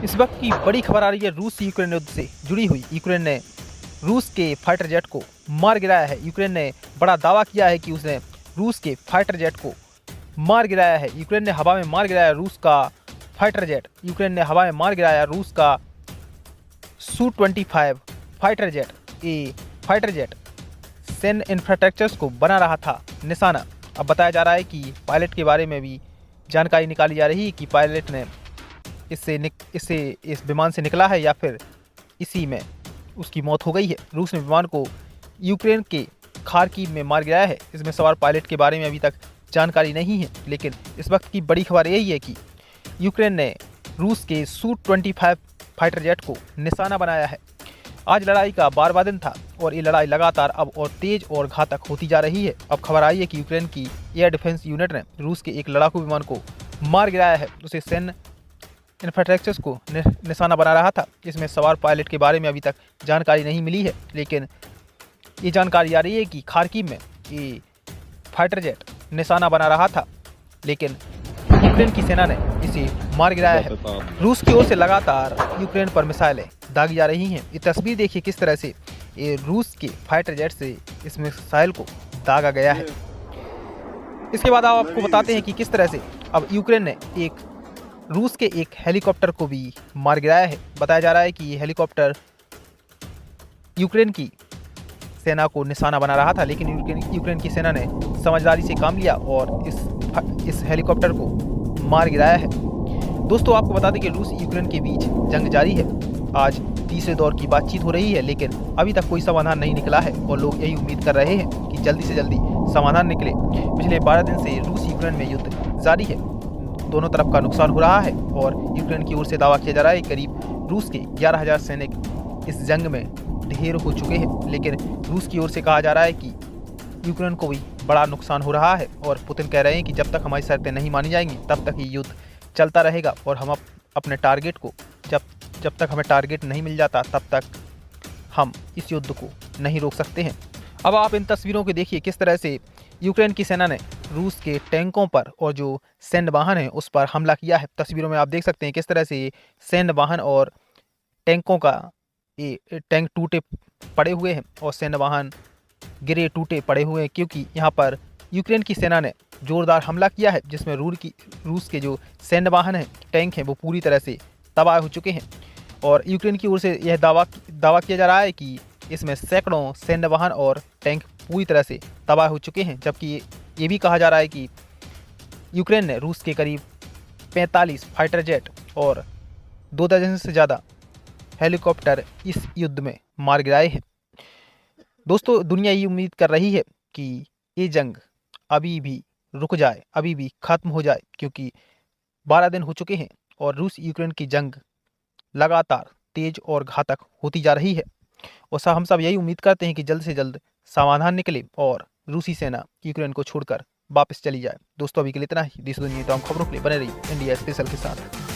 इस वक्त की बड़ी खबर आ रही है रूस यूक्रेन युद्ध से जुड़ी हुई। यूक्रेन ने रूस के फाइटर जेट को मार गिराया है। यूक्रेन ने बड़ा दावा किया है कि उसने रूस के फाइटर जेट को मार गिराया है। यूक्रेन ने हवा में मार गिराया रूस का फाइटर जेट। यूक्रेन ने हवा में मार गिराया रूस का Su-25 फाइटर जेट। ये फाइटर जेट सैन्य इंफ्रास्ट्रक्चर्स को बना रहा था निशाना। अब बताया जा रहा है कि पायलट के बारे में भी जानकारी निकाली जा रही है कि पायलट ने इस विमान से निकला है या फिर इसी में उसकी मौत हो गई है। रूस ने विमान को यूक्रेन के खार्किव में मार गिराया है। इसमें सवार पायलट के बारे में अभी तक जानकारी नहीं है, लेकिन इस वक्त की बड़ी खबर यही है कि यूक्रेन ने रूस के Su-25 फाइटर जेट को निशाना बनाया है। आज लड़ाई का 12वां दिन था और ये लड़ाई लगातार अब और तेज और घातक होती जा रही है। अब खबर आई है कि यूक्रेन की एयर डिफेंस यूनिट ने रूस के एक लड़ाकू विमान को मार गिराया है। उसे सैन्य इंफ्रास्ट्रक्चर्स को निशाना बना रहा था। इसमें सवार पायलट के बारे में अभी तक जानकारी नहीं मिली है, लेकिन ये जानकारी आ रही है कि खार्किव में ये फाइटर जेट निशाना बना रहा था, लेकिन यूक्रेन की सेना ने इसे मार गिराया है। रूस की ओर से लगातार यूक्रेन पर मिसाइलें दागी जा रही हैं। ये तस्वीर देखिए किस तरह से ये रूस के फाइटर जेट से इस मिसाइल को दागा गया है। इसके बाद आप आपको बताते हैं कि किस तरह से अब यूक्रेन ने रूस के एक हेलीकॉप्टर को भी मार गिराया है। बताया जा रहा है कि ये हेलीकॉप्टर यूक्रेन की सेना को निशाना बना रहा था, लेकिन यूक्रेन की सेना ने समझदारी से काम लिया और इस हेलीकॉप्टर को मार गिराया है। दोस्तों, आपको बता दें कि रूस यूक्रेन के बीच जंग जारी है। आज तीसरे दौर की बातचीत हो रही है, लेकिन अभी तक कोई समाधान नहीं निकला है और लोग यही उम्मीद कर रहे हैं कि जल्दी से जल्दी समाधान निकले। पिछले 12 दिन से रूस यूक्रेन में युद्ध जारी है। दोनों तरफ का नुकसान हो रहा है और यूक्रेन की ओर से दावा किया जा रहा है करीब रूस के 11,000 सैनिक इस जंग में ढेर हो चुके हैं, लेकिन रूस की ओर से कहा जा रहा है कि यूक्रेन को भी बड़ा नुकसान हो रहा है और पुतिन कह रहे हैं कि जब तक हमारी शर्तें नहीं मानी जाएंगी तब तक ये युद्ध चलता रहेगा और हम अपने टारगेट को जब तक हमें टारगेट नहीं मिल जाता तब तक हम इस युद्ध को नहीं रोक सकते हैं। अब आप इन तस्वीरों को देखिए किस तरह से यूक्रेन की सेना ने रूस के टैंकों पर और जो सैन्य वाहन है उस पर हमला किया है। तस्वीरों में आप देख सकते हैं किस तरह से सैन्य वाहन और टैंकों का ये टैंक टूटे पड़े हुए हैं और सैन्य वाहन गिरे टूटे पड़े हुए हैं, क्योंकि यहाँ पर यूक्रेन की सेना ने जोरदार हमला किया है, जिसमें रूस के जो सैन्य वाहन हैं, टैंक हैं, वो पूरी तरह से तबाह हो चुके हैं। और यूक्रेन की ओर से यह दावा किया जा रहा है कि इसमें सैकड़ों सैन्य वाहन और टैंक पूरी तरह से तबाह हो चुके हैं, जबकि ये भी कहा जा रहा है कि यूक्रेन ने रूस के करीब 45 फाइटर जेट और 2 दर्जन से ज़्यादा हेलीकॉप्टर इस युद्ध में मार गिराए हैं। दोस्तों, दुनिया ये उम्मीद कर रही है कि ये जंग अभी भी रुक जाए, अभी भी ख़त्म हो जाए, क्योंकि 12 दिन हो चुके हैं और रूस यूक्रेन की जंग लगातार तेज और घातक होती जा रही है। और हम सब यही उम्मीद करते हैं कि जल्द से जल्द समाधान निकले और रूसी सेना यूक्रेन को छोड़कर वापस चली जाए। दोस्तों, अभी के लिए इतना ही। देश दुनिया तमाम खबरों के लिए बने रहिए इंडिया स्पेशल के साथ।